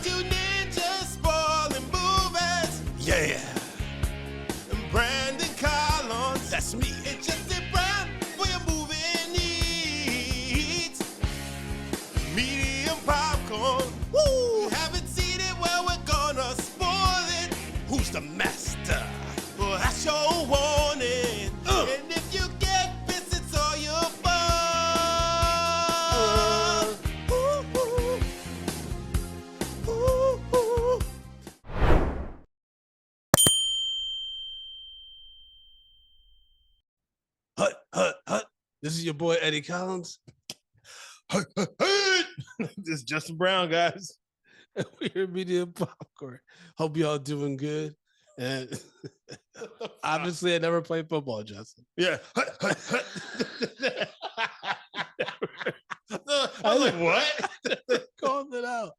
two ninjas spoiling movies. Yeah, And Brandon Collins. that's me. It's just a brand for your movie needs. Medium popcorn. Woo! You haven't seen it, well, we're gonna spoil it. Who's the master? Well, that's your warning. Uh. And if you get pissed, it's all your fault. Ooh, ooh. Ooh, ooh. Hut. This is your boy Eddie Collins. This is Justin Brown, guys. We're Medium Popcorn. Hope y'all doing good. And obviously, I never played football, Justin. Yeah. I was like, what? Called it out.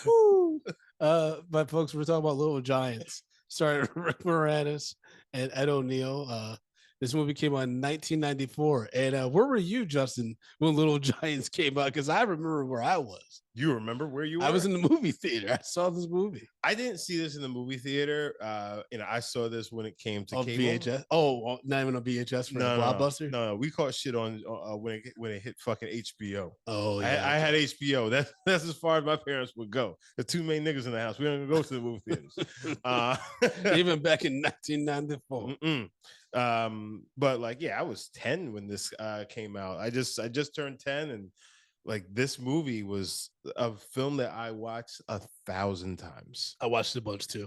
Woo. But folks, we're talking about Little Giants. Starring Rick Moranis and Ed O'Neill. This movie came out in 1994. And where were you, Justin, when Little Giants came out? Because I remember where I was. You remember where you were? I was in the movie theater. I saw this movie. I didn't see this in the movie theater. I saw this when it came to On cable. VHS. Oh, not even on VHS for the Blockbuster? No, we caught shit on when it hit fucking HBO. Oh, yeah. I had HBO. That's as far as my parents would go. The two main niggas in the house. We don't go to the movie theaters. Even back in 1994. But like, yeah, I was 10 when this came out. I just turned 10, and like this movie was a film that I watched 1,000 times. I watched it a bunch too.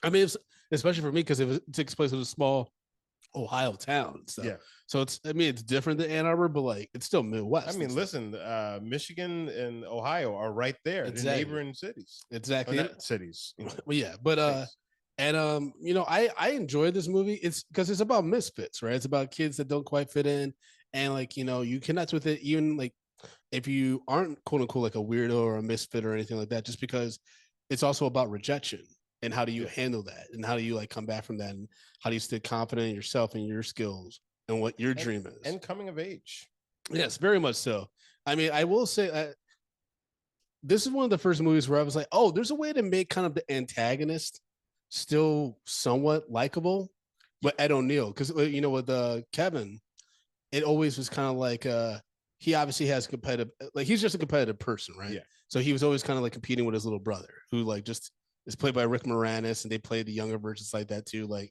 I mean, especially for me because it takes place in a small Ohio town. Yeah. So it's different than Ann Arbor, but like it's still Midwest. I mean, listen, Michigan and Ohio are right there. Exactly. They're neighboring cities. Exactly. Not cities. Well, yeah, but I enjoy this movie. It's because it's about misfits, right? It's about kids that don't quite fit in, and like you connect with it even like if you aren't quote unquote like a weirdo or a misfit or anything like that, just because it's also about rejection and how do you handle that and how do you like come back from that and how do you stay confident in yourself and your skills and what your dream is and coming of age. Yes, very much so. I mean, I will say this is one of the first movies where I was like, oh, there's a way to make kind of the antagonist still somewhat likable, but Ed O'Neill, because with Kevin, it always was kind of like he obviously has competitive, like he's just a competitive person, right? Yeah. So he was always kind of like competing with his little brother, who like just is played by Rick Moranis, and they play the younger versions like that too. Like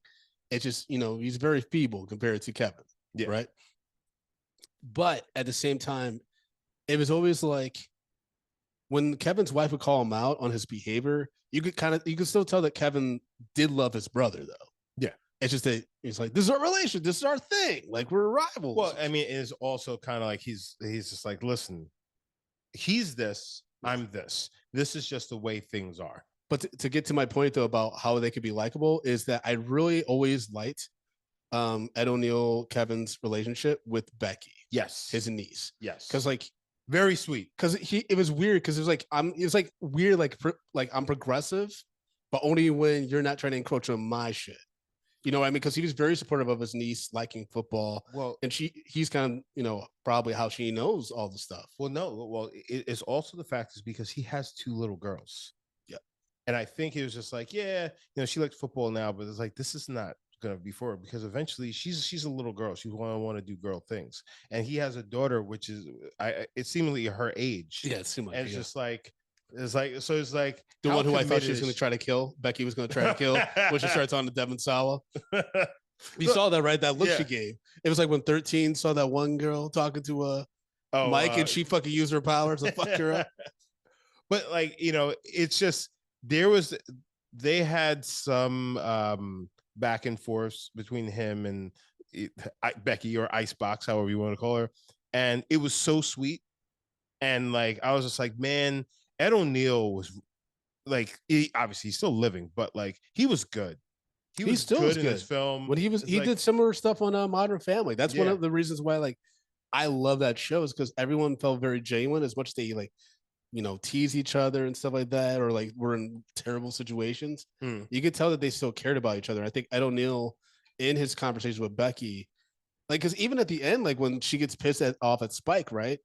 it's just he's very feeble compared to Kevin, right? But at the same time, it was always like when Kevin's wife would call him out on his behavior, you could still tell that Kevin did love his brother though. Yeah. It's just that he's like, this is our relation, this is our thing. Like we're rivals. Well, I mean, it's also kind of like he's just like, listen, he's this, I'm this. This is just the way things are. But to get to my point though about how they could be likable is that I really always liked Ed O'Neill, Kevin's relationship with Becky. Yes. His niece. Yes. Because like very sweet. Because it was weird because it was like weird, like I'm progressive, but only when you're not trying to encroach on my shit. You know what I mean? Because he was very supportive of his niece liking football. Well, and he's kind of, probably how she knows all the stuff. Well, no. Well, it's also the fact is because he has two little girls. Yeah. And I think he was just like, yeah, she likes football now, but it's like, this is not going to be for her because eventually she's a little girl. She's going to want to do girl things. And he has a daughter, which is, it's seemingly her age. Yeah, it seemed like and it's like the one who I thought she was going to try to kill. Becky was going to try to kill when she starts on the Devon Sawa. You saw that, right? That look she gave. It was like when 13 saw that one girl talking to Mike and she fucking used her powers to fuck her up. But like, it's just, they had some back and forth between him and Becky or Icebox, however you want to call her. And it was so sweet. And like, I was just like, man, Ed O'Neill was like, obviously he's still living, but like he was good. He still good in his film. When he did similar stuff on Modern Family. That's one of the reasons why like I love that show is because everyone felt very genuine as much as they like, tease each other and stuff like that, or like were in terrible situations. You could tell that they still cared about each other. I think Ed O'Neill in his conversation with Becky, like, because even at the end, like when she gets pissed off at Spike, right?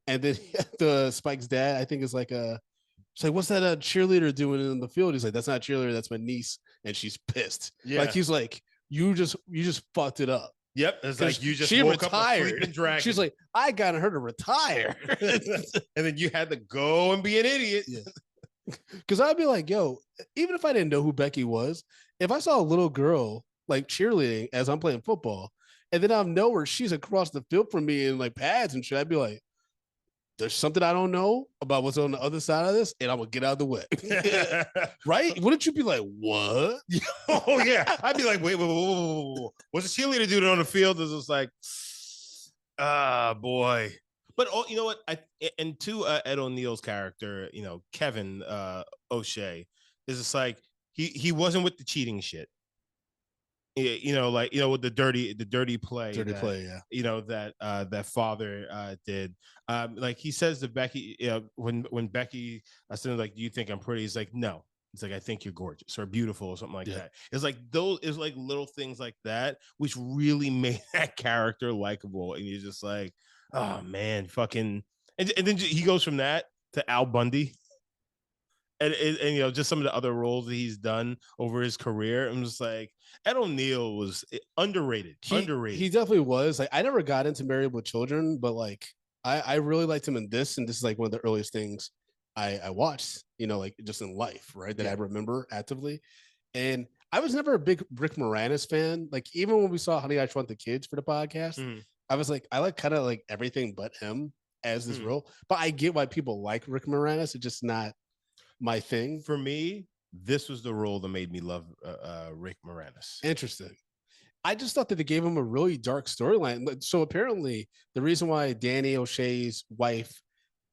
And then the Spike's dad, I think, is like It's like, what's that cheerleader doing in the field? He's like, that's not a cheerleader, that's my niece, and she's pissed. Yeah. Like he's like, you just fucked it up. Yep, it's like you just she woke retired. up a sleeping dragon. She's like, I got her to retire, and then you had to go and be an idiot. Because I'd be like, yo, even if I didn't know who Becky was, if I saw a little girl like cheerleading as I'm playing football, and then I know where she's across the field from me in like pads and shit, I'd be like, there's something I don't know about what's on the other side of this, and I'm gonna get out of the way. Right? Wouldn't you be like, what? Oh yeah. I'd be like, wait. What's the cheerleader doing on the field? Is just like, boy. But you know what? And to Ed O'Neill's character, Kevin O'Shea, is just like he wasn't with the cheating shit. With the dirty play, that father did. Like he says to Becky, when Becky said, like, do you think I'm pretty? He's like, no. It's like, I think you're gorgeous or beautiful or something like that. It's like it's like little things like that which really made that character likable, and you're just like, oh man, fucking. And then he goes from that to Al Bundy. And just some of the other roles that he's done over his career. I'm just like, Ed O'Neill was underrated. He definitely was. Like, I never got into Married with Children, but like I really liked him in this, and this is like one of the earliest things I watched, like just in life, right? That I remember actively. And I was never a big Rick Moranis fan. Like, even when we saw Honey, I Shrunk the Kids for the podcast, I was like, I like kind of like everything but him as this role. But I get why people like Rick Moranis. It's just not my thing. For me, this was the role that made me love Rick Moranis. Interesting. I just thought that they gave him a really dark storyline. So apparently, the reason why Danny O'Shea's wife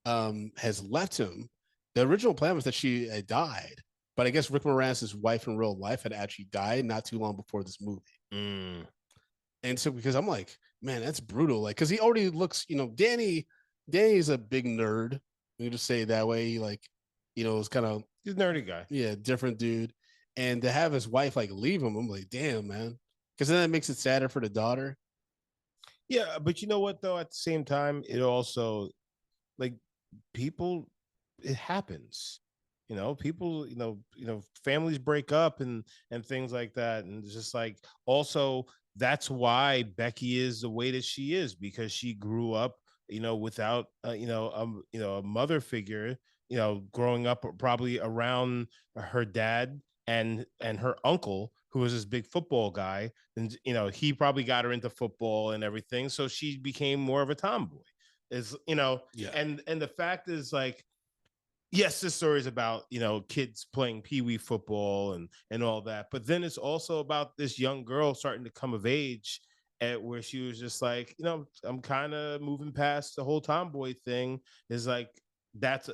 has left him, the original plan was that she had died. But I guess Rick Moranis' wife in real life had actually died not too long before this movie. And so, because I'm like, man, that's brutal. Like, because he already looks, Danny's a big nerd. You just say it that way. He like, it's kind of, he's a nerdy guy. Yeah, different dude. And to have his wife like leave him, I'm like, damn, man. Because then that makes it sadder for the daughter. Yeah, but you know what though? At the same time, it also, like, people, it happens. People, families break up and things like that, and it's just like, also that's why Becky is the way that she is, because she grew up, without, a mother figure. Growing up probably around her dad and her uncle, who was this big football guy, and he probably got her into football and everything, so she became more of a tomboy. And the fact is, like, yes, this story is about kids playing pee-wee football and all that, but then it's also about this young girl starting to come of age, at where she was just like, I'm kind of moving past the whole tomboy thing. Is like, that's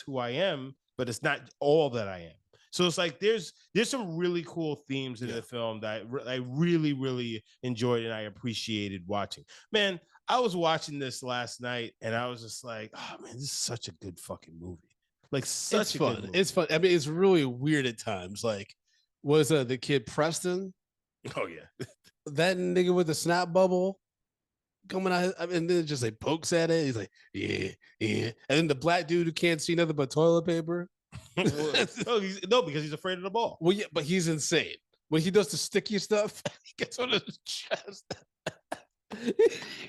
who I am, but it's not all that I am. So it's like there's some really cool themes in the film that I really, really enjoyed and I appreciated watching. Man, I was watching this last night and I was just like, oh man, this is such a good fucking movie. Like, such good movie. It's fun. I mean, it's really weird at times. Like, was the kid Preston? Oh yeah, that nigga with the snap bubble coming out, and then just like pokes at it. He's like, yeah. And then the black dude who can't see nothing but toilet paper. Because he's afraid of the ball. Well, yeah, but he's insane. When he does the sticky stuff, he gets on his chest.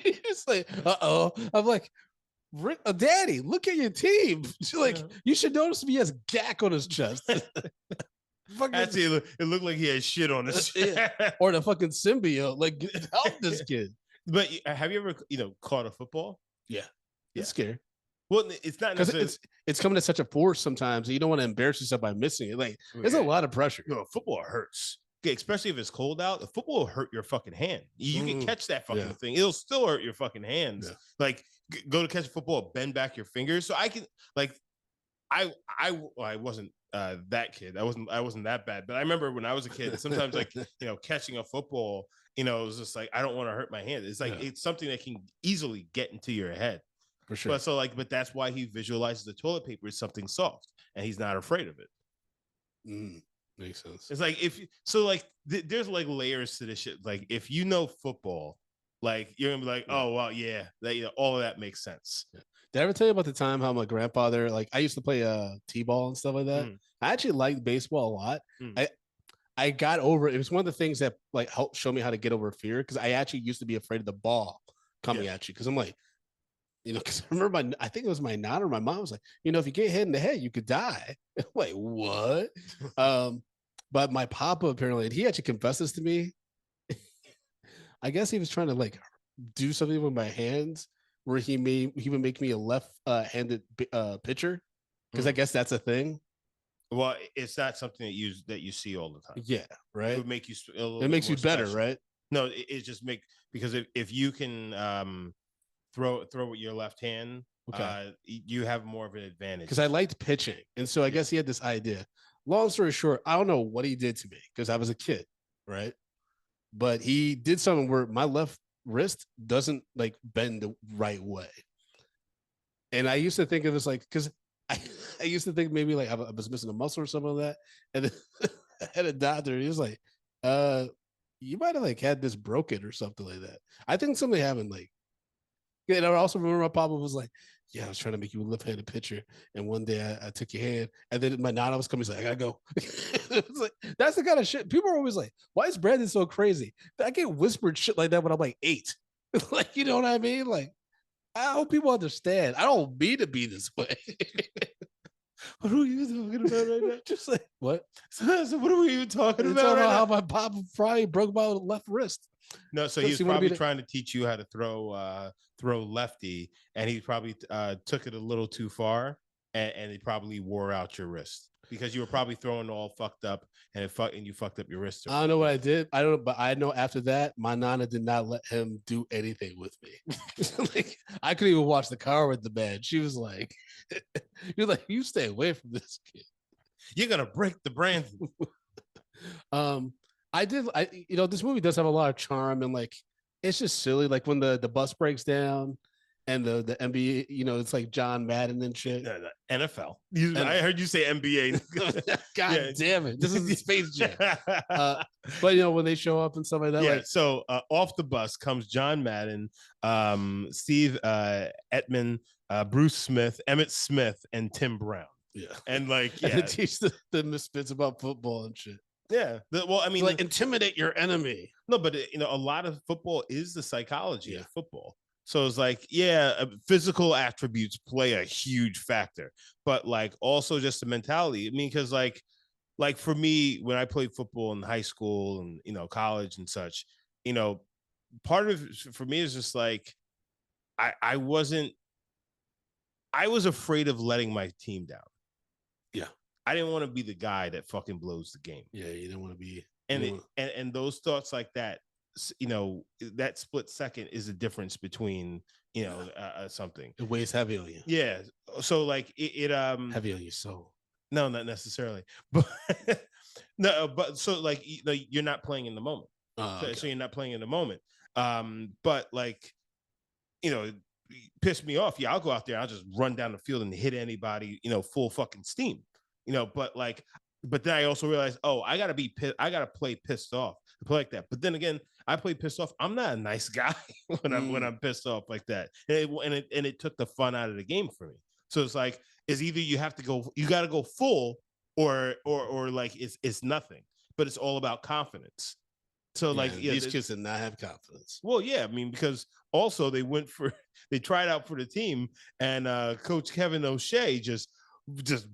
He's like, uh-oh. I'm like, Daddy, look at your team. She's like, you should notice if he has gack on his chest. Actually, it looked like he had shit on his chest. Or the fucking symbiote. Like, help this kid. But have you ever, caught a football? Yeah. It's scary. Well, it's not because it's coming at such a force sometimes. You don't want to embarrass yourself by missing it. Like, there's a lot of pressure. Football hurts. Okay, especially if it's cold out. The football will hurt your fucking hand. You can catch that fucking thing. It'll still hurt your fucking hands. Yeah. Like, go to catch a football, bend back your fingers. So I can, like, I wasn't that kid. I wasn't that bad. But I remember when I was a kid, sometimes like, catching a football, it was just like, I don't want to hurt my hand. It's like, it's something that can easily get into your head. For sure. But that's why he visualizes the toilet paper as something soft, and he's not afraid of it. Makes sense. It's like, there's like layers to this shit. Like, if you know football, like, you're gonna be like, oh well, yeah, that, all of that makes sense. Yeah. Did I ever tell you about the time how my grandfather, like I used to play t-ball and stuff like that? I actually liked baseball a lot. I got over it. It was one of the things that like helped show me how to get over fear because I actually used to be afraid of the ball coming at you because I'm like, because I remember I think it was my nana or my mom was like, if you get hit in the head, you could die. I'm like, what? But my papa apparently, he actually confessed this to me. I guess he was trying to like do something with my hands where he would make me a left-handed pitcher because I guess that's a thing. Well, it's not something that you see all the time. Yeah, right. It would make you. It makes you better, special. right? No, it just because if you can throw with your left hand, you have more of an advantage. Because I liked pitching, and so I guess he had this idea. Long story short, I don't know what he did to me because I was a kid, right? But he did something where my left wrist doesn't like bend the right way, and I used to think of this like because. I used to think maybe like I was missing a muscle or something like that. And then I had a doctor. He was like, you might have like had this broken or something like that. I think something happened like, and I also remember my papa was like, yeah, I was trying to make you a left-handed pitcher. And one day I took your hand and then my nana was coming. He's like, I gotta go. It's like, that's the kind of shit. People are always like, why is Brandon so crazy? I get whispered shit like that when I'm like 8. Like, you know what I mean? Like, I hope people understand. I don't mean to be this way. What are you talking about right now? Just like what? So what are we even talking about? Talking about how my papa probably broke my left wrist. No, so he's probably trying to teach you how to throw lefty, and he probably took it a little too far, and he probably wore out your wrist because you were probably throwing all fucked up, and you fucked up your wrist. I don't know what I did. I don't know, but I know after that, my nana did not let him do anything with me. Like I couldn't even watch the car with the man. She was like, "You're like, you stay away from this kid. You're gonna break the brand." This movie does have a lot of charm and like it's just silly. Like when the bus breaks down. And the NBA, it's like John Madden and shit. No, NFL. I heard you say NBA. God damn it. This is the Space Jam. But, when they show up and stuff like that. Yeah, like, so off the bus comes John Madden, Steve Ettman, Bruce Smith, Emmett Smith, and Tim Brown. Yeah. And like, and teach the misfits about football and shit. Yeah. Well, I mean, like intimidate your enemy. No, but, a lot of football is the psychology of football. So it's like, physical attributes play a huge factor, but like also just the mentality. I mean, because like for me, when I played football in high school and, college and such, part of it for me is just like, I was afraid of letting my team down. Yeah. I didn't want to be the guy that fucking blows the game. Yeah. You don't want to be. And those thoughts like that, that split second is the difference between something. It weighs heavy on you. Yeah. So like it heavy on your soul. No, not necessarily. But no, but so like you're not playing in the moment. So you're not playing in the moment. But like piss me off. Yeah, I'll go out there. I'll just run down the field and hit anybody. Full fucking steam. But then I also realized, I gotta be pissed. I gotta play pissed off to play like that. But then again, I play pissed off. I'm not a nice guy when I'm pissed off like that. And it took the fun out of the game for me. So it's like, it's either you got to go full or like it's nothing. But it's all about confidence. So these kids did not have confidence. Well, yeah, I mean, because also they tried out for the team, and Coach Kevin O'Shea just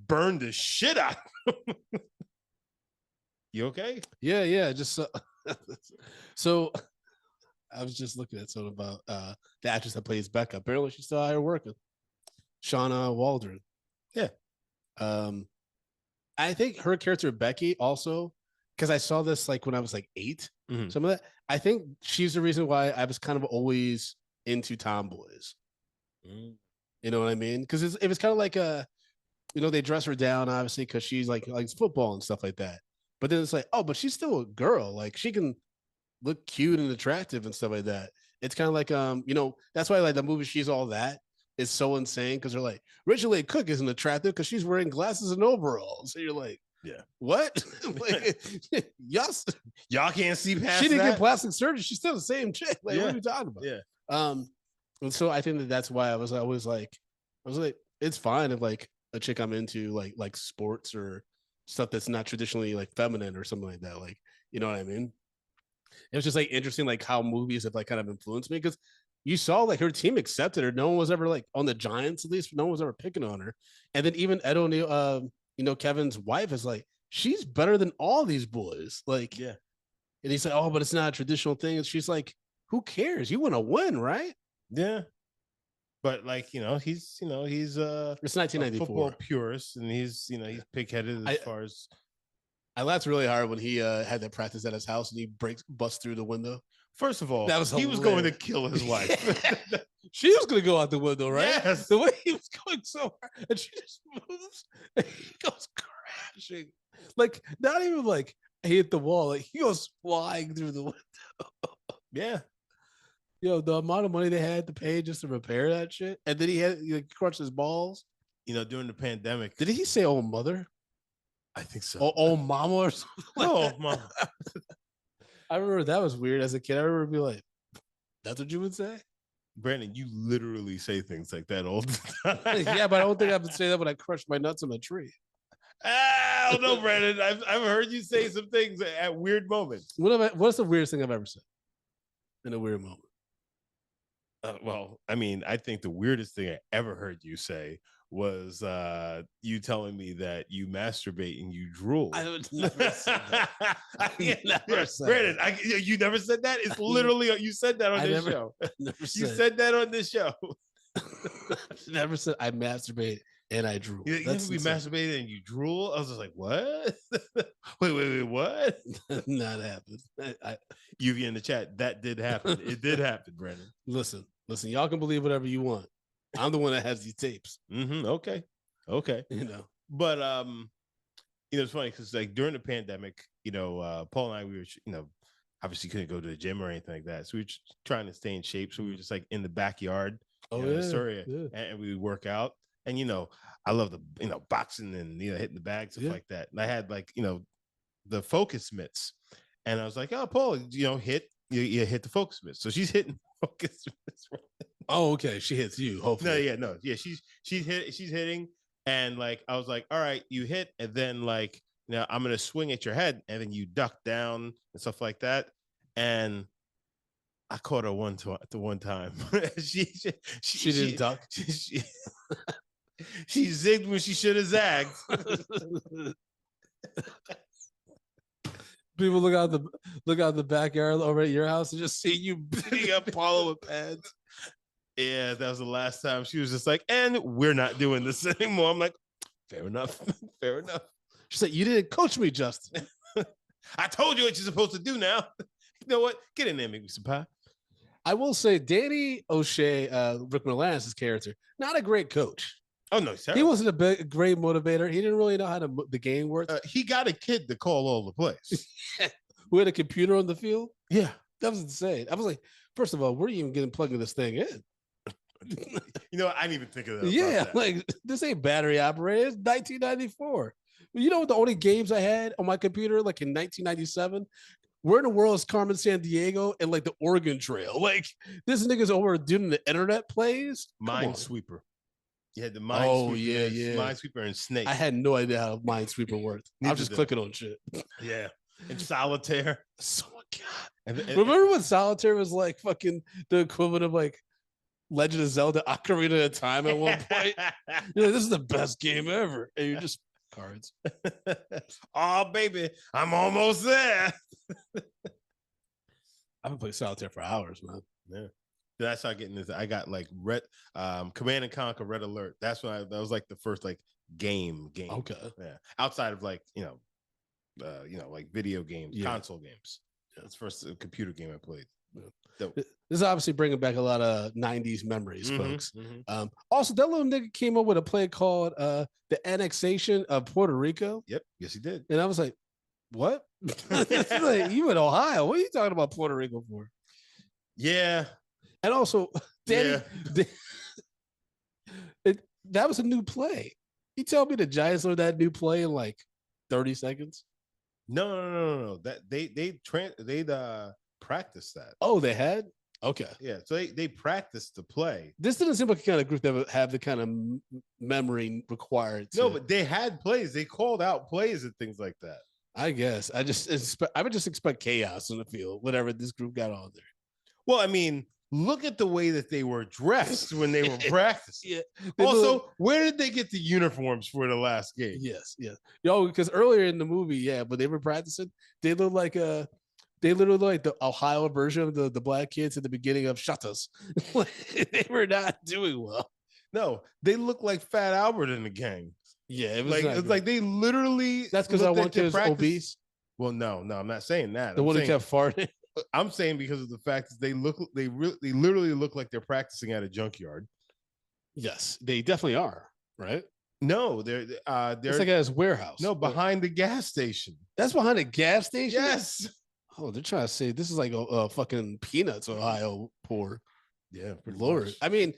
burned the shit out of him. You okay? Yeah. Just so I was just looking at something about the actress that plays Becca. Apparently, she's still out here working. Shauna Waldron. Yeah. I think her character Becky also, because I saw this like when I was like 8. Some of that. I think she's the reason why I was kind of always into tomboys. You know what I mean? Because it was kind of like they dress her down obviously because she's like likes football and stuff like that. But then it's like, but she's still a girl. Like she can look cute and attractive and stuff like that. It's kind of like that's why like the movie She's All That is so insane because they're like Rachel Leigh Cook isn't attractive because she's wearing glasses and overalls. So you're like, yeah, what? Like, yes, y'all can't see past. She didn't get plastic surgery. She's still the same chick. Like, what are you talking about? Yeah. And so I think that's why I was always like, I was like, it's fine if like a chick I'm into like sports or stuff that's not traditionally like feminine or something like that. Like, you know what I mean? It was just like interesting, like how movies have like kind of influenced me because you saw like her team accepted her. No one was ever like on the Giants, at least no one was ever picking on her. And then even Ed O'Neill, Kevin's wife is like, she's better than all these boys. Like, Yeah. And he's like, oh, but it's not a traditional thing. And she's like, who cares? You want to win, right? Yeah. But like, he's It's a 1994. football purist, and he's pig-headed as far as. I laughed really hard when he had that practice at his house and he busts through the window. First of all, that was he was going to kill his wife. She was going to go out the window, right? Yes. The way he was going so hard, and she just moves, and he goes crashing. Like, not even like he hit the wall, like he goes flying through the window. Yeah. Yo, the amount of money they had to pay just to repair that shit, and then he crushed his balls. During the pandemic. Did he say "oh mother"? I think so. Oh mama or something. Oh mama. I remember that was weird as a kid. I remember being like, "That's what you would say." Brandon, you literally say things like that all the time. Yeah, but I don't think I would say that when I crushed my nuts on a tree. I don't know, Brandon. I've heard you say some things at weird moments. What's the weirdest thing I've ever said in a weird moment? Well, I mean, I think the weirdest thing I ever heard you say was you telling me that you masturbate and you drool. I would never say that. Brandon, you never said that? It's literally, you said that on this show. You said that on this show. Never said I masturbate and I drool. You we masturbated and you drool? I was just like, what? wait, what? Not happened. Lluvia in the chat, that did happen. It did happen, Brandon. Listen, y'all can believe whatever you want. I'm the one that has these tapes. Okay. But it's funny because like during the pandemic, Paul and I, we were, obviously couldn't go to the gym or anything like that. So we were just trying to stay in shape. So we were just like in the backyard, and we would work out. And I love the boxing and hitting the bag, stuff like that. And I had like the focus mitts, and I was like, oh, Paul, hit the focus mitts. So she's hitting focus mitts. Oh, okay. She hits you. Hopefully. No. She's hitting, and like I was like, all right, you hit, and then like now I'm gonna swing at your head, and then you duck down and stuff like that. And I caught her one time. she didn't duck. She zigged when she should have zagged. People look out the backyard over at your house and just see you beating up Paula with pads. Yeah, that was the last time. She was just like, and we're not doing this anymore. I'm like, fair enough. She said, you didn't coach me, Justin. I told you what you're supposed to do now. You know what? Get in there, make me some pie. I will say Danny O'Shea, Rick Moranis' character, not a great coach. Oh, no, he wasn't a great motivator. He didn't really know how the game worked. He got a kid to call all the plays. We had a computer on the field? Yeah. That was insane. I was like, first of all, where are you even getting plugging this thing in? I didn't even think of that. Yeah, like this ain't battery operated. It's 1994. You know what the only games I had on my computer, like in 1997? Where in the world is Carmen Sandiego and like the Oregon Trail? Like this nigga's over doing the internet plays. Minesweeper. You had the Minesweeper. Minesweeper and Snake. I had no idea how Minesweeper worked. I was just clicking on shit. Yeah. And Solitaire. So God. Remember when Solitaire was like fucking the equivalent of like Legend of Zelda Ocarina of Time at one point? You're like, this is the best game ever. And you're just cards. Oh, baby, I'm almost there. I've been playing Solitaire for hours, man. Yeah. Then I started getting this. I got like Command and Conquer Red Alert. That's when that was like the first like game. Okay. Yeah. Outside of like, like video games, console games. Yeah. That's the first computer game I played. Yeah. This is obviously bringing back a lot of 90s memories, folks. Also, that little nigga came up with a play called The Annexation of Puerto Rico. Yep. Yes, he did. And I was like, what? Like, you in Ohio. What are you talking about Puerto Rico for? Yeah. And also, Danny, that was a new play. You tell me the Giants learned that new play in like 30 seconds? No. That they'd practiced that. Oh, they had? Okay. Yeah, so they practiced to play. This didn't seem like a kind of group that would have the kind of memory required. No, but they had plays. They called out plays and things like that. I guess I would just expect chaos in the field, whatever this group got on there. Well, I mean, look at the way that they were dressed when they were practicing. Yeah. Also, where did they get the uniforms for the last game? Yes. Because earlier in the movie, but they were practicing. They look like they literally like the Ohio version of the black kids at the beginning of Shutters. They were not doing well. No, they look like Fat Albert in the gang. Yeah, it was like they literally. That's because I want kids obese. Well, no, I'm not saying that. The one who kept farting. I'm saying because of the fact that they literally look like they're practicing at a junkyard. Yes, they definitely are. Right? No, they're it's like at his warehouse. No, behind the gas station. That's behind a gas station. Yes. Oh, they're trying to say this is like a fucking Peanuts, Ohio poor. Yeah, Lord. Much. I mean,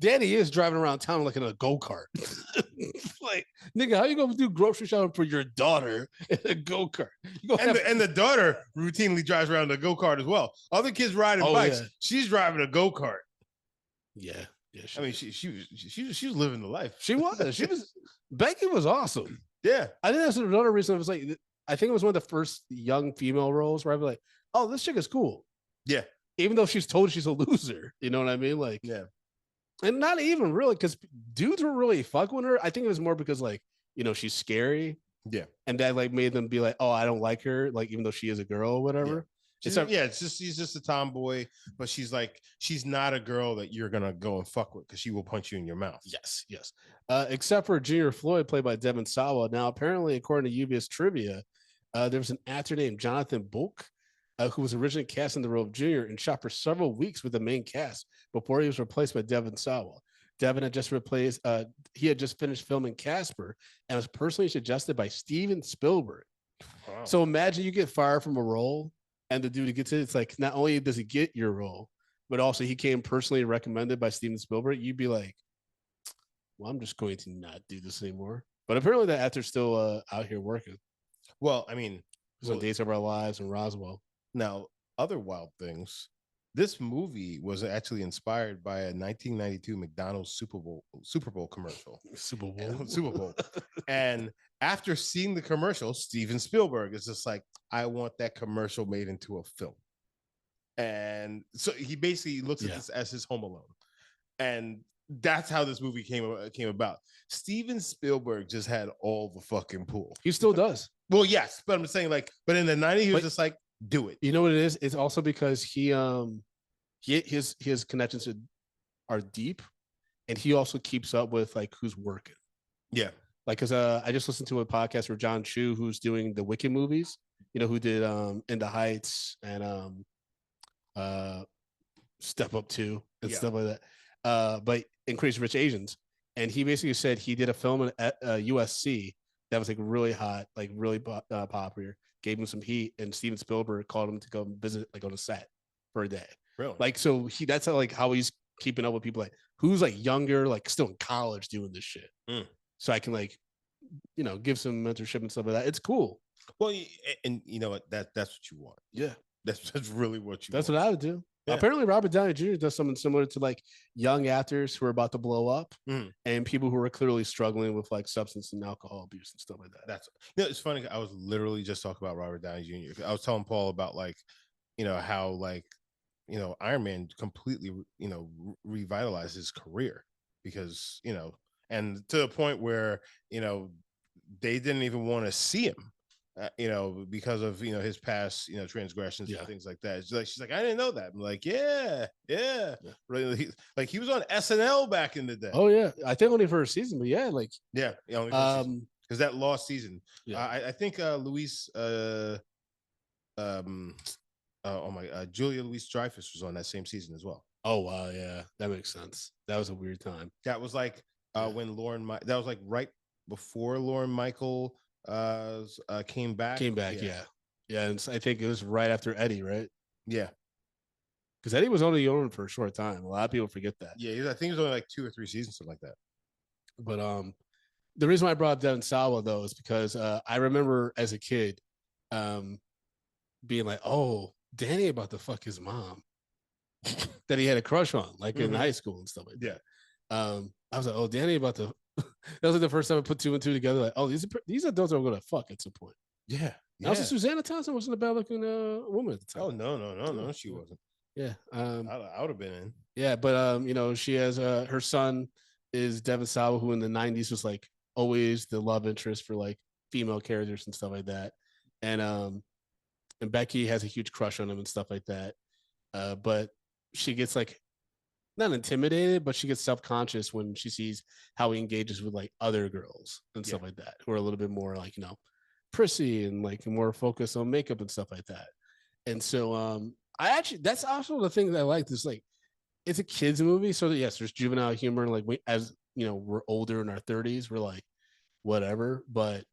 Danny is driving around town like in a go-kart. Like, nigga, how you gonna do grocery shopping for your daughter in a go-kart? And the daughter routinely drives around a go-kart as well. Other kids riding bikes. Yeah. She's driving a go-kart. Yeah. I mean, she was living the life. She was. Becky was awesome. Yeah. I think that's another reason I was like, I think it was one of the first young female roles where I'd be like, oh, this chick is cool. Yeah. Even though she's told she's a loser. You know what I mean? Like, yeah. And not even really, because dudes were really fucking with her. I think it was more because, like, she's scary. Yeah. And that, like, made them be like, oh, I don't like her, like, even though she is a girl or whatever. Yeah. She's just a tomboy, but she's not a girl that you're gonna go and fuck with because she will punch you in your mouth. Yes. Except for Junior Floyd, played by Devin Sawa. Now, apparently, according to UBS trivia, there was an actor named Jonathan Bulk, who was originally cast in the role of Junior and shot for several weeks with the main cast before he was replaced by Devin Sawa. Devin had just he had just finished filming Casper and was personally suggested by Steven Spielberg. Wow. So imagine you get fired from a role and the dude gets it. It's like, not only does he get your role, but also he came personally recommended by Steven Spielberg. You'd be like, well, I'm just going to not do this anymore. But apparently that actor's still out here working. Well, I mean, on Days of Our Lives and Roswell. Now, other wild things. This movie was actually inspired by a 1992 McDonald's Super Bowl commercial. Super Bowl. And after seeing the commercial, Steven Spielberg is just like, I want that commercial made into a film. And so he basically looks at this as his Home Alone. And that's how this movie came about. Steven Spielberg just had all the fucking pull. He still does. Well, yes, but I'm saying, like, but in the 90s, he was just like, do it. You know what it is? It's also because his connections are deep, and he also keeps up with, like, who's working. Yeah. Like, because I just listened to a podcast where John Chu, who's doing the Wicked movies, who did In the Heights and Step Up 2 and stuff like that. But in Crazy Rich Asians. And he basically said he did a film at USC that was, like, really hot, like really popular, gave him some heat, and Steven Spielberg called him to go visit, like, on a set for a day. Really? Like, so that's how he's keeping up with people, like, who's, like, younger, like, still in college doing this shit. So I can, like, give some mentorship and stuff like that. It's cool. Well, and you know what? That's what you want. Yeah. That's really what you That's want. What I would do. Yeah. Apparently Robert Downey Jr. does something similar to, like, young actors who are about to blow up and people who are clearly struggling with, like, substance and alcohol abuse and stuff like that. It's funny. I was literally just talking about Robert Downey Jr. I was telling Paul about, like, how, like, Iron Man completely, revitalized his career because, and to the point where, they didn't even want to see him. Because of his past transgressions and things like that. She's like, I didn't know that. I'm like, yeah. Really, like, he was on SNL back in the day. Oh yeah, I think only for a season, but yeah, like only for a season. Because that lost season. Yeah. I think Luis Julia Louis-Dreyfus was on that same season as well. Oh wow, yeah, that makes sense. That was a weird time. That was like when that was like right before Lauren Michael came back. Yeah. And I think it was right after Eddie, right? Yeah, because Eddie was only on for a short time. A lot of people forget that. Yeah, I think it was only like 2 or 3 seasons, something like that. But the reason why I brought up Devin Sawa though is because I remember as a kid being like, oh, Danny about to fuck his mom. that he had a crush on, like in high school and stuff like that. I was like, oh, Danny about to. That was like the first time I put two and two together. Like, oh, these adults are going to fuck at some point. Yeah. Also, Susanna Thompson wasn't a bad looking woman at the time. Oh no, she wasn't. Yeah, I would have been in. Yeah, but she has her son is Devin Sawa, who in the '90s was like always the love interest for like female characters and stuff like that, and Becky has a huge crush on him and stuff like that, but she gets like not intimidated, but she gets self-conscious when she sees how he engages with like other girls and stuff like that, who are a little bit more like prissy and like more focused on makeup and stuff like that. And so that's also the thing that I like. This like it's a kids movie, so that, yes, there's juvenile humor, and like as we're older in our 30s, we're like whatever. But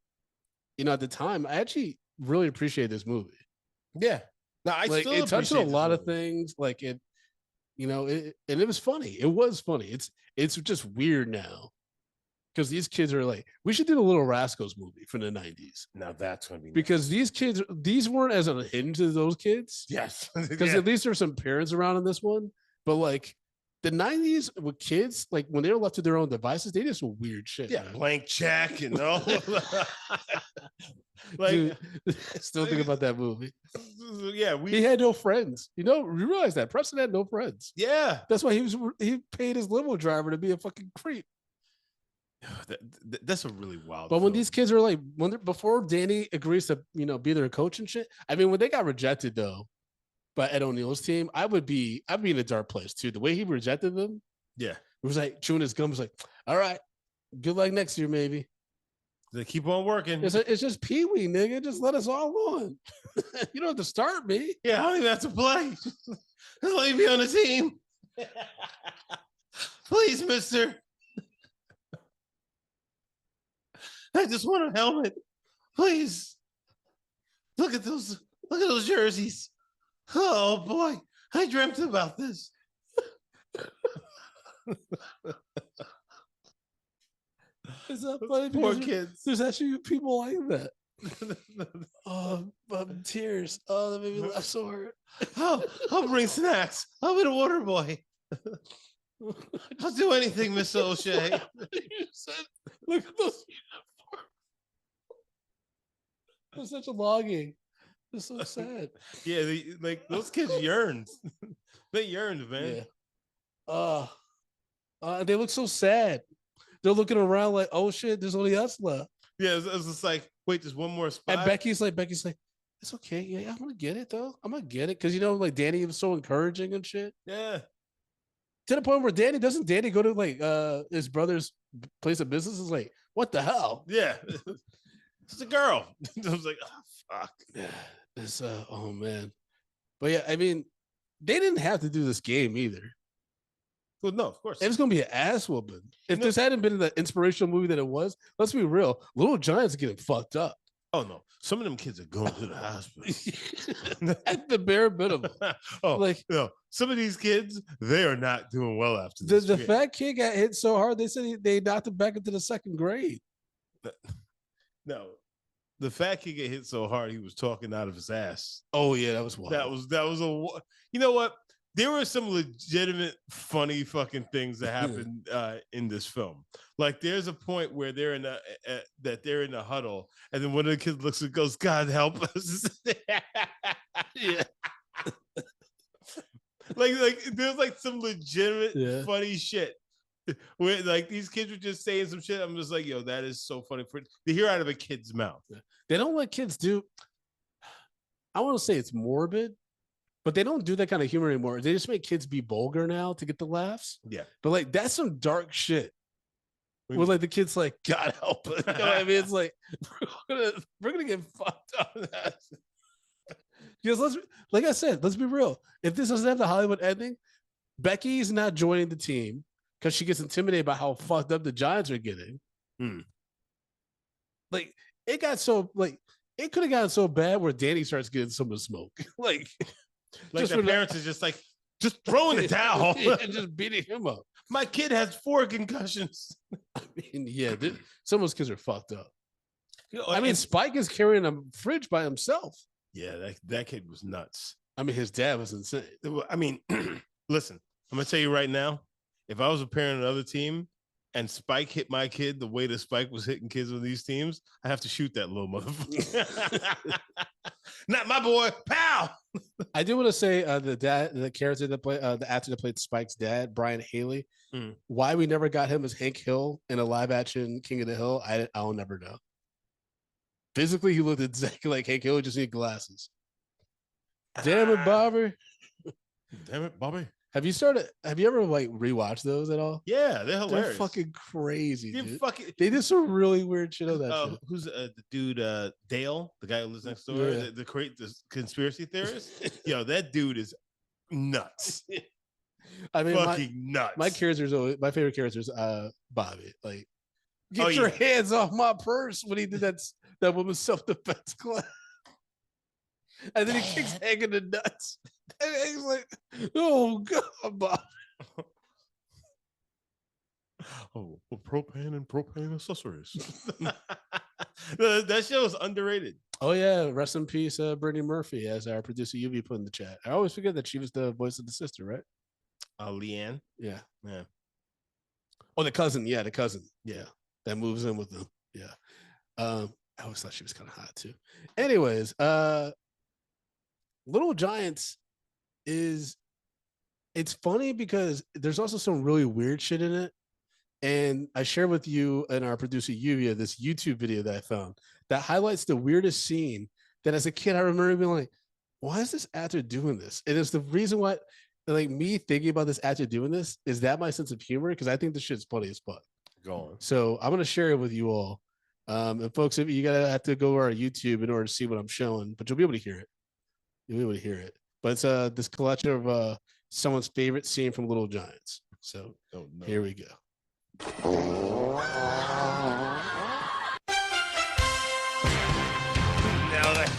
at the time, I actually really appreciate this movie. Yeah, no, I like still it touched on a lot movie. of things. Like it, and it was funny. It was funny. It's just weird now. Because these kids are like, we should do the Little Rascals movie from the 90s. Now that's going to be because these weren't as unhinged as those kids. Yes. Because at least there's some parents around in this one. But like the 90s with kids, like when they were left to their own devices, they did some weird shit. Yeah, man. Blank check and all. Like, dude, still think about that movie. Yeah, he had no friends. You realize that Preston had no friends. Yeah, that's why he paid his limo driver to be a fucking creep. That's a really wild. But when these kids are like, before Danny agrees to be their coach and shit. I mean, when they got rejected though by Ed O'Neill's team, I'd be in a dark place too. The way he rejected them, yeah, it was like chewing his gum. Was like, all right, good luck next year, maybe. They keep on working. It's just Pee Wee, nigga. Just let us all on. You don't have to start me. Yeah, I don't even have to play. Just let me be on the team, please, Mister. I just want a helmet, please. Look at those jerseys. Oh boy, I dreamt about this. Is that funny? Poor kids. There's actually people like that. Oh, tears. Oh, that made me laugh so hard. I'll bring snacks. I'll be the water boy. I'll do anything, Mr. O'Shea. You said, look at those uniforms. They're such a longing. They're so sad. Yeah, like those kids yearned. They yearned, man. Yeah. They look so sad. They're looking around like, oh shit, there's only us left. Yeah, it's just like, wait, there's one more spot. And Becky's like, it's okay. Yeah, I'm gonna get it though. I'm gonna get it because like Danny was so encouraging and shit. Yeah. To the point where Danny go to like his brother's place of business? Is like, what the hell? Yeah. It's a girl. I was like, oh fuck. Yeah. It's oh man. But yeah, I mean, they didn't have to do this game either. Well, no, of course. It was gonna be an ass whooping. If this hadn't been the inspirational movie that it was, let's be real, Little Giants are getting fucked up. Oh no, some of them kids are going to the hospital at the bare minimum. Oh, like some of these kids, they are not doing well after this. The fat kid got hit so hard they said they knocked him back into the second grade. No, the fat kid got hit so hard he was talking out of his ass. Oh yeah, that was wild. That was you know what? There were some legitimate funny fucking things that happened in this film. Like there's a point where they're in a huddle, and then one of the kids looks and goes, "God help us!" Yeah. like there's like some legitimate funny shit where like these kids were just saying some shit. I'm just like, yo, that is so funny to hear out of a kid's mouth. They don't let kids do. I want to say it's morbid. But they don't do that kind of humor anymore. They just make kids be vulgar now to get the laughs. Yeah. But like that's some dark shit. Where like the kids like, God help us. You know what I mean? It's like we're gonna get fucked up. Because like I said, let's be real. If this doesn't have the Hollywood ending, Becky's not joining the team because she gets intimidated by how fucked up the Giants are getting. Like it got so like it could have gotten so bad where Danny starts getting some of the smoke. Like the parents is just like, just throwing the towel and just beating him up. My kid has 4 concussions. I mean, yeah, some of those kids are fucked up. I mean, Spike is carrying a fridge by himself. Yeah, that kid was nuts. I mean, his dad was insane. I mean, Listen, I'm gonna tell you right now. If I was a parent of another team and Spike hit my kid the way that Spike was hitting kids on these teams, I have to shoot that little motherfucker. Not my boy, pow. I do want to say the character that played the actor that played Spike's dad, Brian Haley. Why we never got him as Hank Hill in a live action King of the Hill, I'll never know. Physically, he looked exactly like Hank Hill, just need glasses. Damn it, Bobby. Damn it, Bobby. Have you ever like rewatched those at all? Yeah, they're hilarious. They're fucking crazy. Dude. They did some really weird shit on that shit. Who's the dude, Dale, the guy who lives next door, the conspiracy theorist? Yo, that dude is nuts. I mean, fucking nuts. My favorite character is Bobby. Like, get your hands off my purse when he did that woman's self-defense class. And then he kicks Hank in the nuts. And he's like, oh, God, Bob. Oh, well, propane and propane accessories. That show is underrated. Oh, yeah. Rest in peace, Brittany Murphy, as our producer Lluvia put in the chat. I always forget that she was the voice of the sister, right? Leanne. Yeah. Yeah. Oh, the cousin. Yeah, the cousin. Yeah. That moves in with them. Yeah. I always thought she was kind of hot, too. Anyways, Little Giants it's funny because there's also some really weird shit in it. And I shared with you and our producer Lluvia this YouTube video that I found that highlights the weirdest scene that as a kid I remember being like, why is this actor doing this? And it's the reason why, like, me thinking about this actor doing this is that my sense of humor, because I think this shit's funny as fuck. Go on. So I'm gonna share it with you all. And folks, if you gotta have to go to our YouTube in order to see what I'm showing, but you'll be able to hear it. You'll be able to hear it. But it's this collection of someone's favorite scene from Little Giants. So Here we go. Now that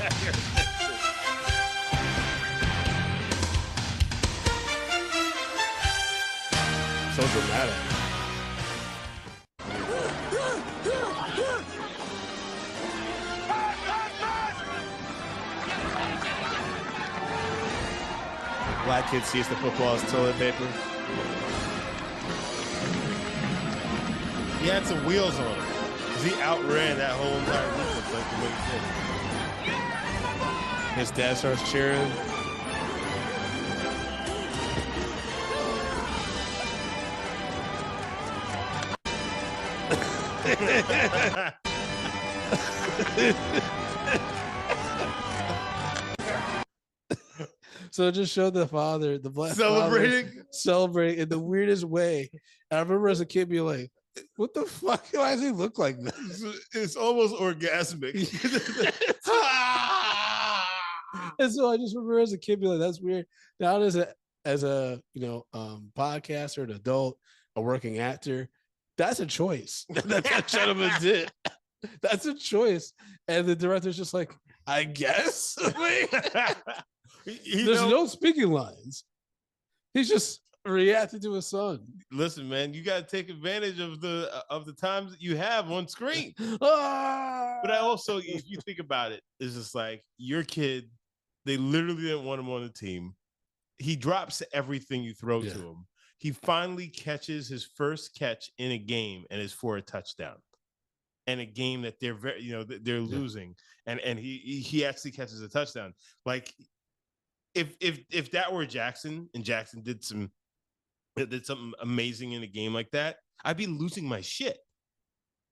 so dramatic. Black kid sees the football as toilet paper. he had some wheels on him because he outran that whole entire defense like the way he did. His dad starts cheering. So it just showed the father, the black celebrating in the weirdest way. And I remember as a kid being like, what the fuck? Why does he look like that? It's almost orgasmic. And so I just remember as a kid being like, that's weird. Now as a podcaster, an adult, a working actor, that's a choice that gentleman did. That's a choice. And the director's just like, I guess. There's no speaking lines. He's just reacting to his son. Listen, man, you got to take advantage of the times that you have on screen. But I also, if you think about it, it's just like your kid, they literally didn't want him on the team. He drops everything you throw to him. He finally catches his first catch in a game and is for a touchdown. And a game that they're they're losing, and he actually catches a touchdown. Like if that were Jackson and Jackson did something amazing in a game like that, I'd be losing my shit.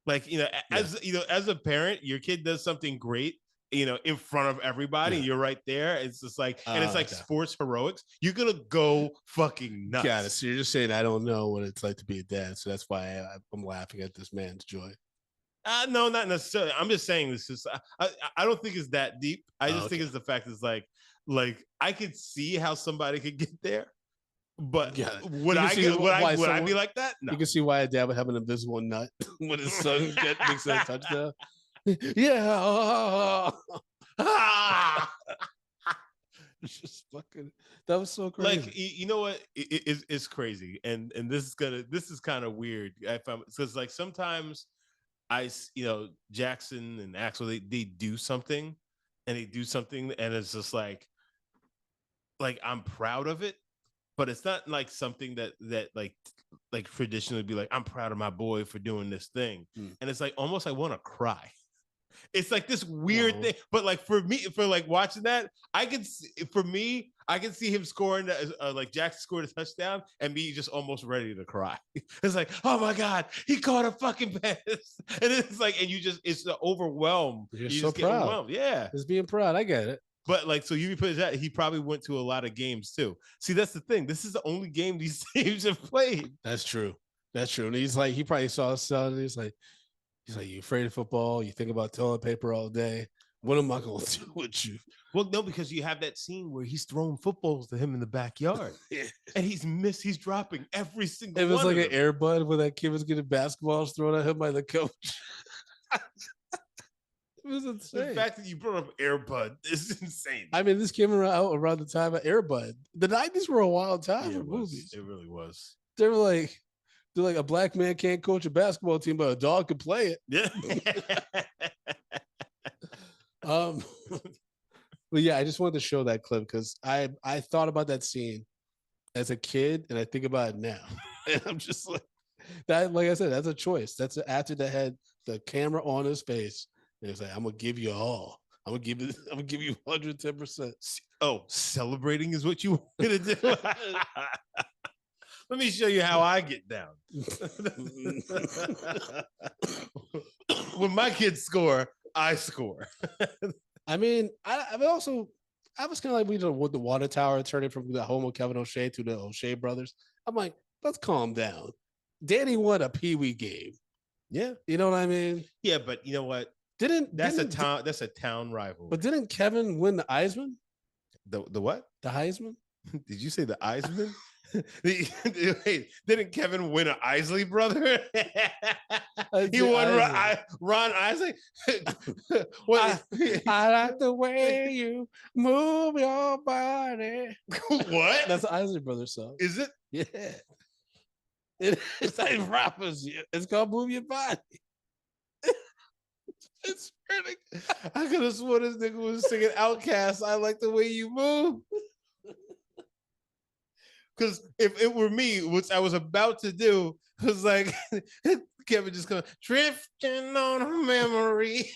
Like as a parent, your kid does something great, in front of everybody. You're right there. It's just like, and it's like sports heroics. You're gonna go fucking nuts. Got it. So you're just saying I don't know what it's like to be a dad, so that's why I'm laughing at this man's joy. No, not necessarily. I'm just saying this is. I don't think it's that deep. I just think it's the fact is like I could see how somebody could get there, but would I be like that? No. You can see why a dad would have an invisible nut when his son makes that touchdown. Yeah. It's just fucking. That was so crazy. Like you know what? It's crazy, and this is kind of weird. I found because like sometimes. Jackson and Axel, they do something and it's just like I'm proud of it, but it's not like something that like traditionally be like, I'm proud of my boy for doing this thing. And it's like almost I want to cry. It's like this weird thing, but like for me, for like watching that, I can see him scoring like Jackson scored a touchdown and me just almost ready to cry. It's like, oh my god, he caught a fucking pass, and it's like, and it's the overwhelm. You're you so just get proud. overwhelmed. Yeah, just being proud. I get it. But like, so you put that, he probably went to a lot of games too. See, that's the thing. This is the only game these teams have played. That's true. And he's like, he probably saw his son. And he's like, you afraid of football? You think about toilet paper all day. What am I going to do with you? Well, no, because you have that scene where he's throwing footballs to him in the backyard, and he's dropping every single. It was like an Air Bud when that kid was getting basketballs thrown at him by the coach. It was insane. The fact that you brought up Air Bud is insane. I mean, this came around the time of Air Bud. The 90s were a wild time for movies. It really was. They're like a black man can't coach a basketball team, but a dog can play it. Yeah. But yeah, I just wanted to show that clip because I thought about that scene as a kid, and I think about it now, and I'm just like that. Like I said, that's a choice. That's an actor that had the camera on his face. And it's like, I'm gonna give you all. I'm gonna give you 110%. Oh, celebrating is what you want me to do. Let me show you how I get down. When my kids score, I score. I mean, I was kind of like with the water tower turning from the home of Kevin O'Shea to the O'Shea brothers. I'm like, let's calm down. Danny won a Pee-wee game. Yeah, you know what I mean. Yeah, but you know what? That's a town rival. But didn't Kevin win the Eisman? The what? The Heisman? Did you say the Eisman? Hey, didn't Kevin win an Isley brother? He won Ron Isley. I like the way you move your body. What? That's the Isley Brothers song. Is it? Yeah. It's like rappers. It's called Move Your Body. It's pretty. I could have sworn this nigga was singing Outkast. I like the way you move. Because if it were me, which I was about to do, it was like Kevin just going drifting on a memory.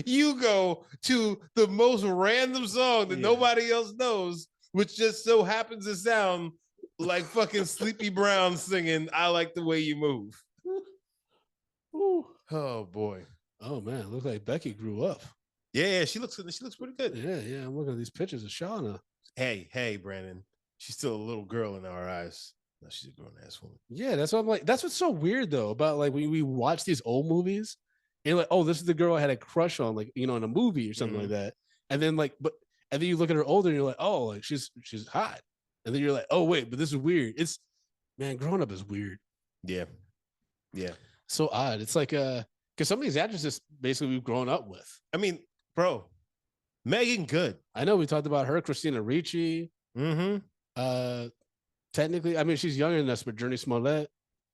You go to the most random song that nobody else knows, which just so happens to sound like fucking Sleepy Brown singing "I Like the Way You Move." Ooh. Oh boy. Oh man, it looks like Becky grew up. Yeah, she looks pretty good. Yeah. I'm looking at these pictures of Shauna. Hey, Brandon. She's still a little girl in our eyes. No, she's a grown ass woman. Yeah, that's what I'm like. That's what's so weird though about like when we watch these old movies, and like, oh, this is the girl I had a crush on, like in a movie or something like that. And then and then you look at her older, and you're like, oh, like she's hot. And then you're like, oh wait, but this is weird. It's growing up is weird. Yeah. So odd. It's like because some of these actresses basically we've grown up with. I mean, bro, Megan Good. I know we talked about her, Christina Ricci. Technically, I mean, she's younger than us, but Journey Smollett.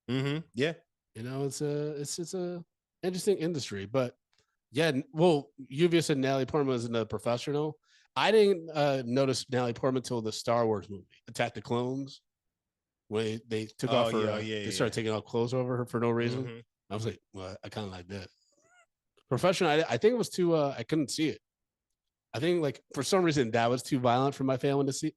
Yeah. It's a interesting industry, but yeah. Well, Lluvia said Natalie Portman was in The Professional. I didn't notice Natalie Portman until the Star Wars movie, Attack the Clones, when they took off her. They started taking off clothes over her for no reason. I was like, well, I kind of like that. Professional, I think it was too. I couldn't see it. I think like for some reason that was too violent for my family to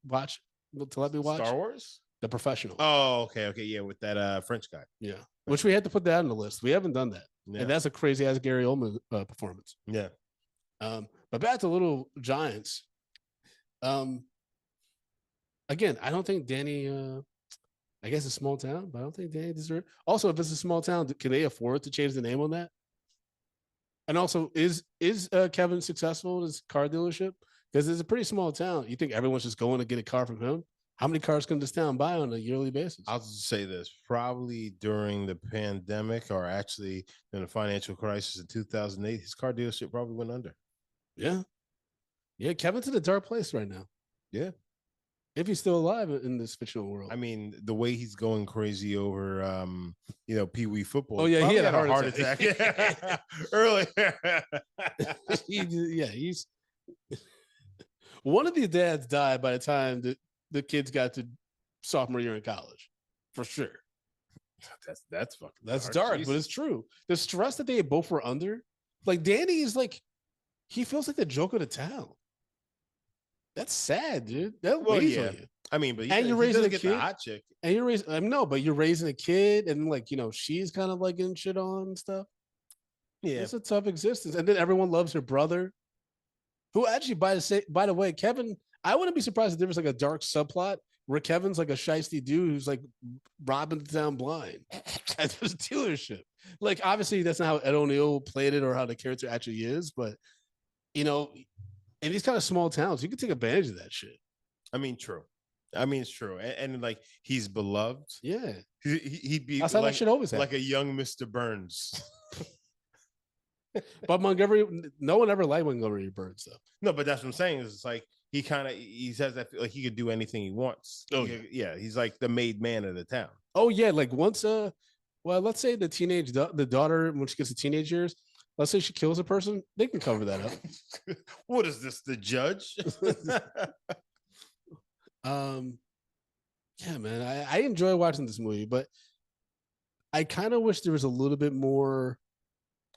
let me watch. Star Wars? The Professional. Oh, okay. Yeah, with that French guy. Yeah. Which we had to put that on the list. We haven't done that. Yeah. And that's a crazy ass Gary Oldman performance. Yeah. But back to Little Giants. Again, I don't think Danny I guess it's a small town, but I don't think Danny deserves. Also, if it's a small town, can they afford to change the name on that? And also, is Kevin successful in his car dealership? Because it's a pretty small town. You think everyone's just going to get a car from him? How many cars can this town buy on a yearly basis? I'll just say this. Probably during the pandemic or actually in the financial crisis in 2008, his car dealership probably went under. Yeah. Yeah, Kevin's in a dark place right now. Yeah. If he's still alive in this fictional world. I mean, the way he's going crazy over, Pee-wee football. Oh, yeah, he had a heart attack. Earlier. He's one of these dads died by the time that the kids got to sophomore year in college, for sure. That's fucking That's dark, but it's true. The stress that they both were under, like Danny is like, he feels like the joke of the town. That's sad, dude. That weighs on you. I mean, but and you're raising a get kid, the hot chick, and you're raising. I know, but you're raising a kid, and like she's kind of like getting shit on and stuff. Yeah, it's a tough existence, and then everyone loves her brother, who actually, by the way, Kevin. I wouldn't be surprised if there was like a dark subplot where Kevin's like a shiesty dude who's like robbing the town blind at this dealership. Like, obviously, that's not how Ed O'Neill played it or how the character actually is, but in these kind of small towns, you can take advantage of that shit. I mean, true. I mean, it's true, and like he's beloved. Yeah, he'd be that's how that shit always like a young Mr. Burns. But Montgomery, no one ever liked Montgomery Burns, though. No, but that's what I'm saying. It's like he says that like he could do anything he wants. Oh yeah, he's like the made man of the town. Oh yeah, like once well, let's say the daughter, when she gets to teenage years, let's say she kills a person, they can cover that up. What is this, the judge? Yeah, man, I enjoy watching this movie, but I kind of wish there was a little bit more.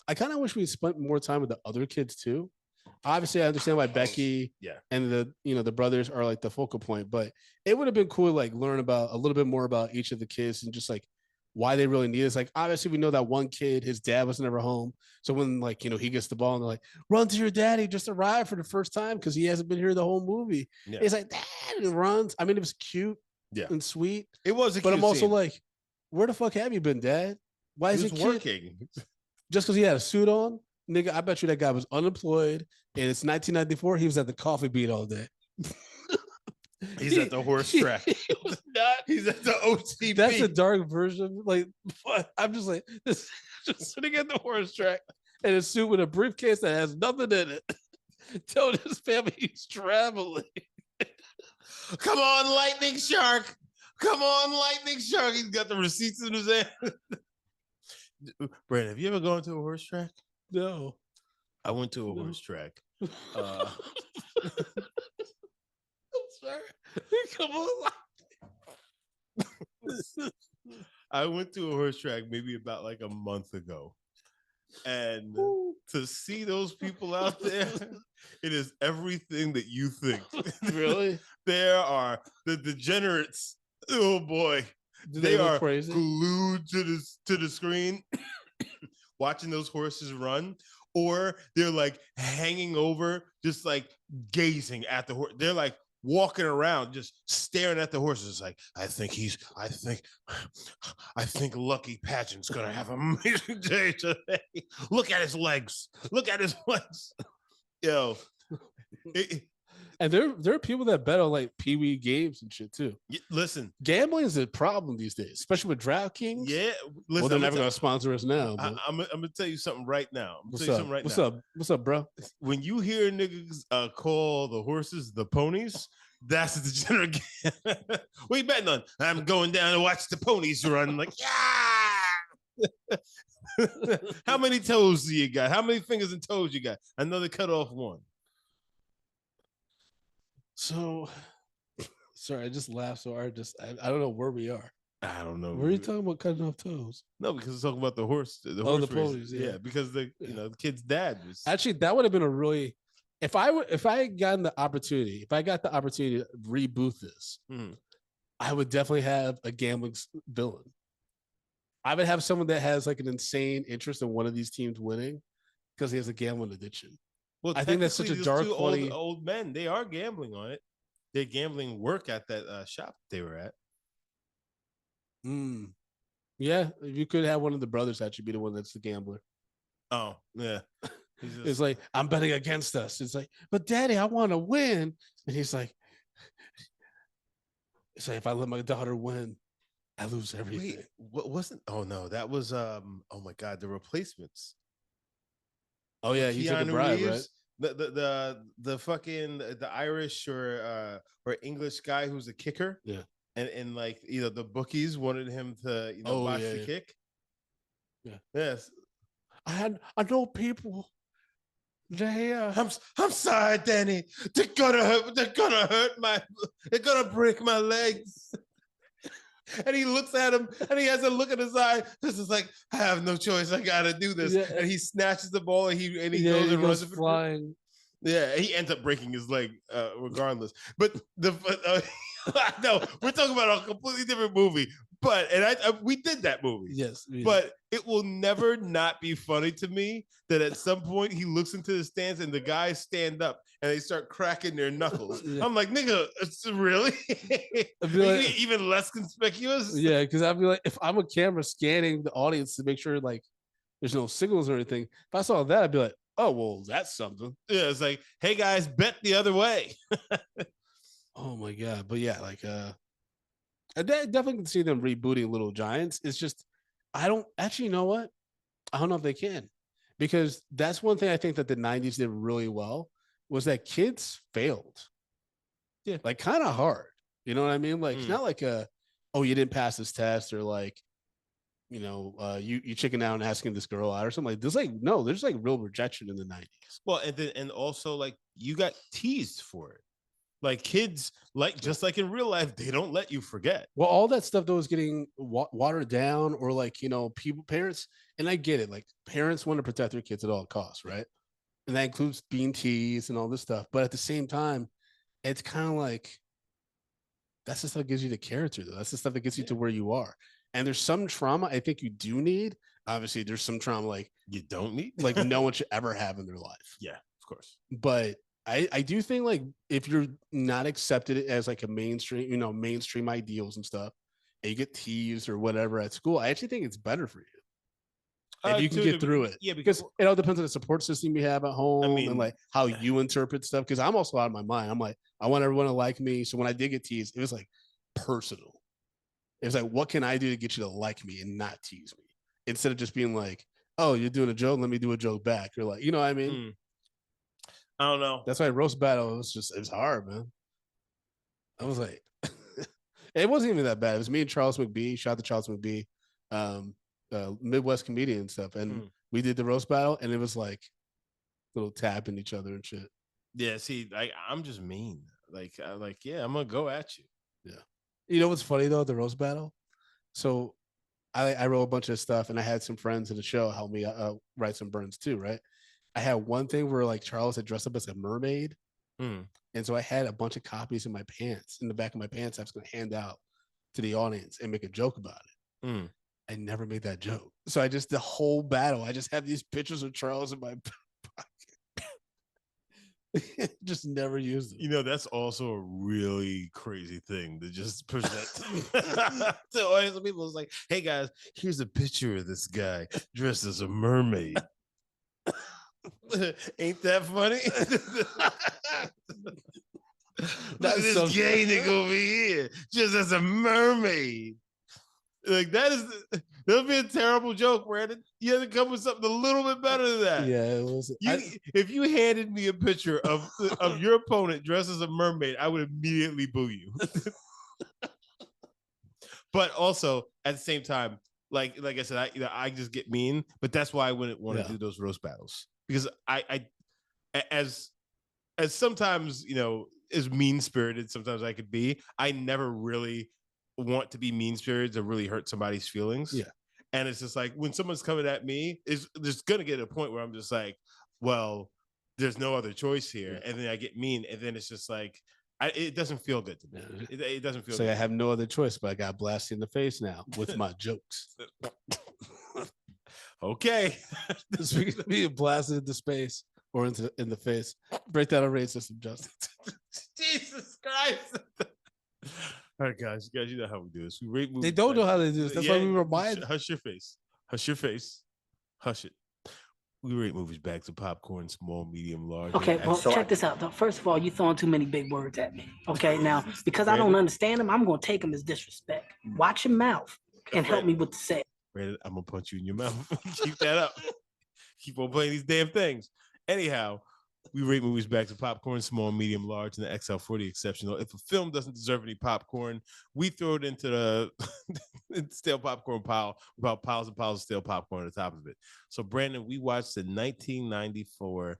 I kind of wish we spent more time with the other kids too. Obviously, I understand why Becky and the brothers are like the focal point, but it would have been cool to like learn about a little bit more about each of the kids and just like why they really need it. It's like, obviously we know that one kid, his dad was never home. So when like, he gets the ball and they're like, run to your daddy, just arrived for the first time because he hasn't been here the whole movie. Yeah. He's like, Dad, and runs. I mean, it was cute and sweet. It was a but cute I'm also scene. like, where the fuck have you been, Dad? Why is it working? Just because he had a suit on? Nigga, I bet you that guy was unemployed and it's 1994. He was at the coffee bean all day. He's at the horse track. He's at the OTB. That's a dark version. Like, I'm just like, this, just sitting at the horse track in a suit with a briefcase that has nothing in it. Telling his family he's traveling. Come on, lightning shark. Come on, lightning shark. He's got the receipts in his hand. Brandon, have you ever gone to a horse track? No. I went to a horse track. I'm sorry. Come on. I went to a horse track maybe about like a month ago. And to see those people out there, it is everything that you think. Really? There are the degenerates. Oh boy. They are crazy? Glued to the screen watching those horses run, or they're like hanging over, just like gazing at the horse. They're like walking around, just staring at the horses. Like, I think Lucky Pageant's gonna have an amazing day today. Look at his legs. Look at his legs. Yo. And there are people that bet on like Pee-wee games and shit too. Listen, gambling is a problem these days, especially with DraftKings. Yeah, listen, well, they're never going to sponsor us now. I'm gonna tell you something right now. What's up? What's up, bro? When you hear niggas call the horses the ponies, that's the degenerate game. What you betting on? I'm going down to watch the ponies run. Like, yeah. How many toes do you got? How many fingers and toes you got? Another cut off one. So, sorry, I just laughed so hard. I don't know where we are. I don't know. Where are you talking about cutting off toes? No, because it's talking about the horse. The ponies. Yeah, because the kid's dad was actually, that would have been a really, if I got the opportunity to reboot this, I would definitely have a gambling villain. I would have someone that has like an insane interest in one of these teams winning because he has a gambling addiction. Well, I think that's such a dark, funny old men. They are gambling on it. They're gambling work at that shop they were at. Yeah, if you could have one of the brothers actually be the one that's the gambler. Oh, yeah. It's like, I'm betting against us. It's like, but Daddy, I want to win. And he's like, it's like, if I let my daughter win, I lose everything. Wait, what wasn't? Oh no, that was oh my God, The Replacements. Oh yeah, he took a bribe, Reeves, right? The fucking the Irish or English guy who's a kicker. Yeah. And like the bookies wanted him to watch the kick. Yeah. Yes. I know people I'm sorry, Danny. They're gonna break my legs. And he looks at him and he has a look in his eye. This is like, I have no choice. I gotta do this. Yeah. And he snatches the ball and he goes and runs flying. Yeah, he ends up breaking his leg regardless. But no, we're talking about a completely different movie. But we did that movie. Yes. But it will never not be funny to me that at some point he looks into the stands and the guys stand up and they start cracking their knuckles. Yeah. I'm like, nigga, it's really? Like, even less conspicuous? Yeah, because I'd be like, if I'm a camera scanning the audience to make sure like there's no signals or anything, if I saw that, I'd be like, oh, well, that's something. Yeah, it's like, hey guys, bet the other way. Oh my God. But yeah, like I definitely can see them rebooting Little Giants. It's just, I don't actually, you know what? I don't know if they can, because that's one thing I think that the 90s did really well was that kids failed. Yeah. Like kind of hard. You know what I mean? Like, it's not like oh, you didn't pass this test, or like, you know, you chicken out and asking this girl out or something like this. Like, no, there's like real rejection in the 90s. Well, and also like you got teased for it. Like kids, like just like in real life, they don't let you forget. Well, all that stuff that was getting watered down, or like, you know, parents, and I get it, like parents want to protect their kids at all costs, right? And that includes being teased and all this stuff. But at the same time, it's kind of like that's the stuff that gives you the character, though. That's the stuff that gets you to where you are. And there's some trauma I think you do need. Obviously, there's some trauma like you don't need, like no one should ever have in their life. Yeah, of course. But I do think like if you're not accepted as like a mainstream, you know, mainstream ideals and stuff, and you get teased or whatever at school, I actually think it's better for you. If you can get through it. Yeah, because it all depends on the support system you have at home, and like how you interpret stuff. Because I'm also out of my mind. I'm like, I want everyone to like me. So when I did get teased, it was like personal. It was like, what can I do to get you to like me and not tease me? Instead of just being like, oh, you're doing a joke, let me do a joke back. You're like, you know what I mean? I don't know. That's why roast battle it's hard, man. I was like, it wasn't even that bad. It was me and Charles McBee. Shout out to Charles McBee, Midwest comedian and stuff. And we did the roast battle, and it was like little tapping each other and shit. Yeah, see, I'm just mean. Yeah, I'm gonna go at you. Yeah. You know what's funny though, the roast battle? So I wrote a bunch of stuff, and I had some friends in the show help me write some burns too, right? I had one thing where like Charles had dressed up as a mermaid. And so I had a bunch of copies in my pants, in the back of my pants. I was going to hand out to the audience and make a joke about it. I never made that joke. So the whole battle, I just have these pictures of Charles in my pocket. Just never used it. You know, that's also a really crazy thing to just present to audience of people. It's like, hey guys, here's a picture of this guy dressed as a mermaid. Ain't that funny? Look at this gay nigga over here, just as a mermaid. Like that'll be a terrible joke, Brandon. You have to come with something a little bit better than that. Yeah, it was. If you handed me a picture of your opponent dressed as a mermaid, I would immediately boo you. But also at the same time, like I said, I just get mean. But that's why I wouldn't want to do those roast battles, because I as sometimes, you know, as mean spirited sometimes I could be, I never really want to be mean spirited to really hurt somebody's feelings. Yeah. And it's just like when someone's coming at me, it's just gonna get a point where I'm just like, well, there's no other choice here. And then I get mean, and then it's just like it doesn't feel good to me. It doesn't feel so good. I have no other choice, but I got blasted in the face now with my jokes. Okay. Speaking of being blasted into space or in the face, break down our rate system, Justin. Jesus Christ. All right, guys, you know how we do this. We rate movies. They don't know how they do this. That's why we remind. Hush your face. Hush your face. Hush it. We rate movies back to popcorn, small, medium, large. Okay, well, check this out, though. First of all, you're throwing too many big words at me. Okay, now, because I don't understand them, I'm going to take them as disrespect. Watch your mouth and help me with the say. Brandon, I'm going to punch you in your mouth. Keep that up. Keep on playing these damn things. Anyhow, We rate movies back to popcorn, small, medium, large, and the XL40 exceptional. If a film doesn't deserve any popcorn, we throw it into the stale popcorn pile, about piles and piles of stale popcorn on the top of it. So, Brandon, we watched the 1994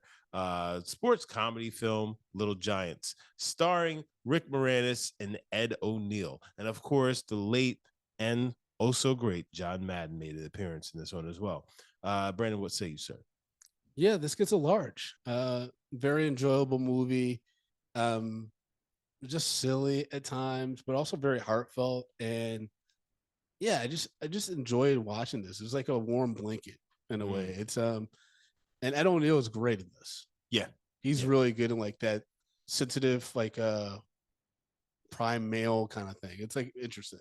sports comedy film Little Giants, starring Rick Moranis and Ed O'Neill. And of course, the late and oh so great John Madden made an appearance in this one as well. Brandon, what say you, sir? Yeah, this gets a large. Very enjoyable movie. Just silly at times, but also very heartfelt. And yeah, I just enjoyed watching this. It's like a warm blanket in a way. It's and Ed O'Neill is great in this. Yeah. He's really good in like that sensitive, like prime male kind of thing. It's like interesting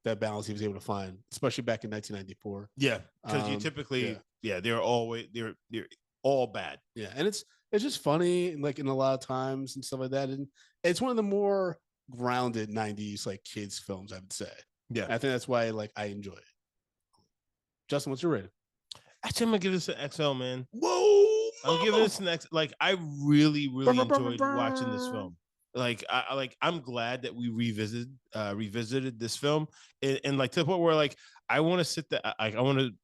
that balance he was able to find, especially back in 1994. Yeah, because you typically, they're always they're all bad. Yeah, and it's just funny, like in a lot of times and stuff like that. And it's one of the more grounded 90s like kids films, I would say. Yeah, and I think that's why like I enjoy it. Justin, what's your rating? Actually, I'm gonna give this an XL, man. Whoa! I'm giving this an X. Like, I really enjoyed watching this film. Like, I'm glad that we revisited this film, and like to the point where like I want to sit there. I want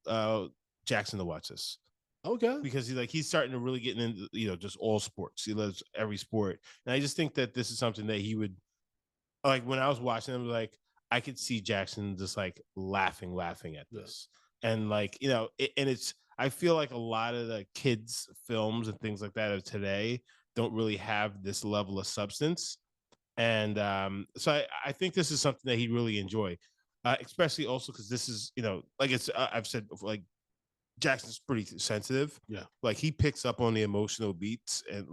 Jackson to watch this. Okay. Because he's starting to really get into just all sports. He loves every sport, and I just think that this is something that he would like. When I was watching him, like I could see Jackson just like laughing at this, and like and it's. I feel like a lot of the kids' films and things like that of today don't really have this level of substance, and so I think this is something that he'd really enjoy, especially also because this is like it's I've said before, like. Jackson's pretty sensitive. Yeah. Like he picks up on the emotional beats and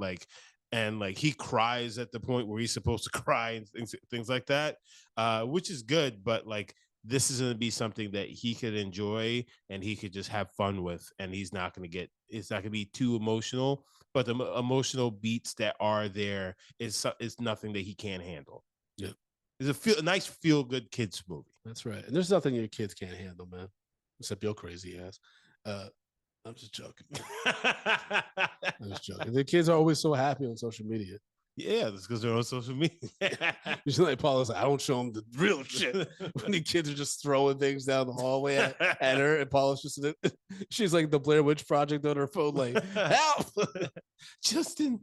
he cries at the point where he's supposed to cry and things like that, which is good. But like this is going to be something that he could enjoy and he could just have fun with. And it's not going to be too emotional, but the emotional beats that are there is nothing that he can't handle. Yeah. It's a nice feel good kids movie. That's right. And there's nothing your kids can't handle, man, except your crazy ass. I'm just joking. I'm just joking. The kids are always so happy on social media. Yeah, that's because they're on social media. Usually, like Paula's like, I don't show them the real shit. When the kids are just throwing things down the hallway at her, and Paula's just she's like the Blair Witch Project on her phone, like, help, Justin.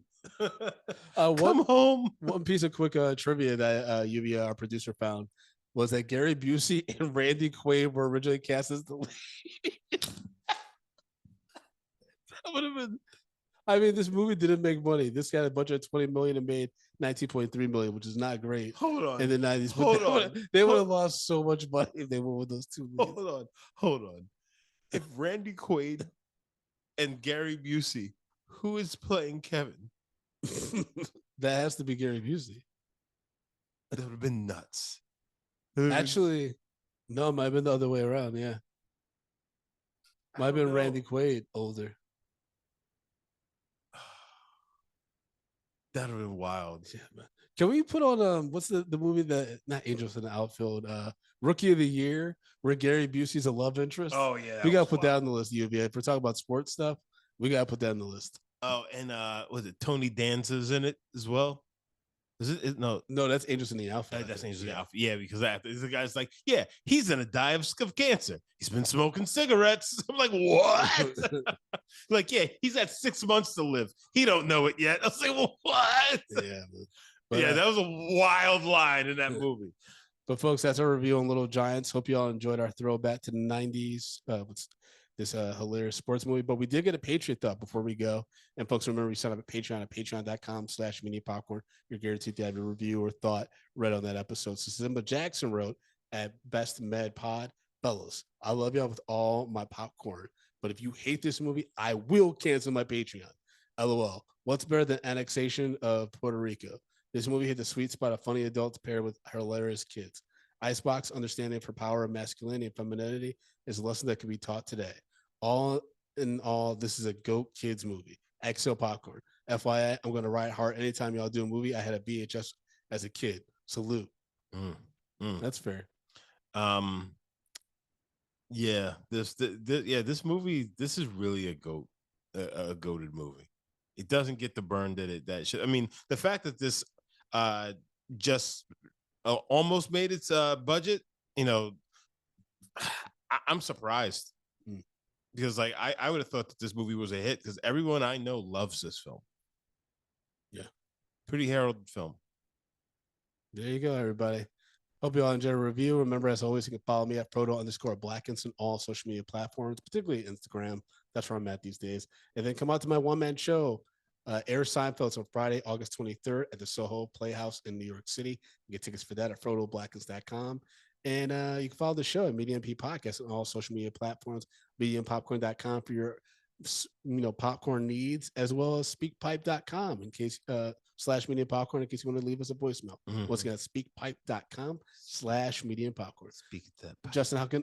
Come home. One piece of quick trivia that Lluvia, our producer, found was that Gary Busey and Randy Quaid were originally cast as the lead. That would have been. I mean, this movie didn't make money. This got a budget of $20 million and made $19.3 million, which is not great. Hold on. In the 90s. They would have lost so much money if they went with those two movies. Hold on. If Randy Quaid and Gary Busey, who is playing Kevin? That has to be Gary Busey. That would have been nuts. Actually, no, it might have been the other way around. Yeah. Might have been Randy Quaid older. That would have been wild. Yeah, man. Can we put on what's the movie that not Angels in the Outfield, Rookie of the Year, where Gary Busey's a love interest? Oh yeah, we gotta put that on the list. UVA. If we're talking about sports stuff, we gotta put that on the list. Oh, and was it Tony Danza's in it as well? Is it no? No, that's Angels in the Outfield. That's Angels in the Outfield. Yeah, because the guy's like, yeah, he's gonna die of cancer. He's been smoking cigarettes. I'm like, what? Like, yeah, he's had 6 months to live. He don't know it yet. I was like, well, what? Yeah, but, yeah, that was a wild line in that movie. But folks, that's our review on Little Giants. Hope you all enjoyed our throwback to the 90s. This hilarious sports movie, but we did get a Patriot thought before we go. And folks, remember, you sign up at Patreon at patreon.com/mini-popcorn. You're guaranteed to have a review or thought read on that episode. So Simba Jackson wrote at Best Med Pod, fellas, I love y'all with all my popcorn, but if you hate this movie, I will cancel my Patreon. LOL. What's better than annexation of Puerto Rico? This movie hit the sweet spot of funny adults paired with hilarious kids. Icebox understanding for power of masculinity and femininity is a lesson that can be taught today. All in all, this is a GOAT kids movie. XO popcorn. FYI, I'm going to ride hard anytime y'all do a movie. I had a VHS as a kid. Salute. That's fair. Yeah, this movie, this is really a goated movie. It doesn't get the burn that should. I mean, the fact that this just almost made its budget, I'm surprised. Because like I would have thought that this movie was a hit because everyone I know loves this film. Yeah. Pretty heralded film. There you go, everybody. Hope you all enjoyed the review. Remember, as always, you can follow me at Proto_Blackens on all social media platforms, particularly Instagram. That's where I'm at these days. And then come out to my one-man show, Air Seinfeld's on Friday, August 23rd at the Soho Playhouse in New York City. You get tickets for that at ProtoBlackens.com. And you can follow the show at Media MP Podcast on all social media platforms, MediaandPopcorn.com for your popcorn needs, as well as SpeakPipe.com in case /MediaandPopcorn in case you want to leave us a voicemail. Once again, SpeakPipe.com /MediaandPopcorn. Speak that. Justin, how can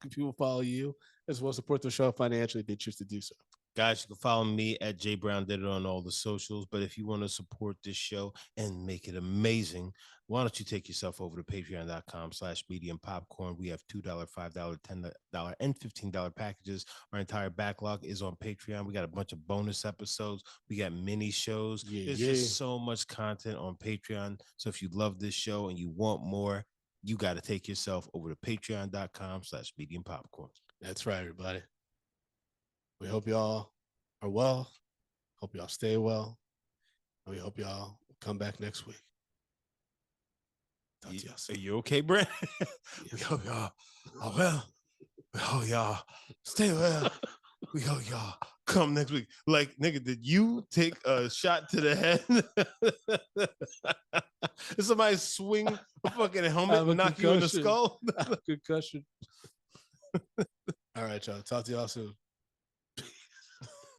people follow you as well as support the show financially if they choose to do so? Guys, you can follow me at J Brown Did It on all the socials. But if you want to support this show and make it amazing, why don't you take yourself over to patreon.com/mediumpopcorn. We have $2, $5, $10, and $15 packages. Our entire backlog is on Patreon. We got a bunch of bonus episodes. We got mini shows. There's just so much content on Patreon. So if you love this show and you want more, you got to take yourself over to patreon.com/mediumpopcorn. That's right, everybody. We hope y'all are well. Hope y'all stay well. And we hope y'all come back next week. Are you okay, Brent? We hope y'all are well. We hope y'all stay well. We hope y'all come next week. Like, nigga, did you take a shot to the head? Did somebody swing a fucking helmet and knock you in the skull? Concussion. All right, y'all. Talk to y'all soon.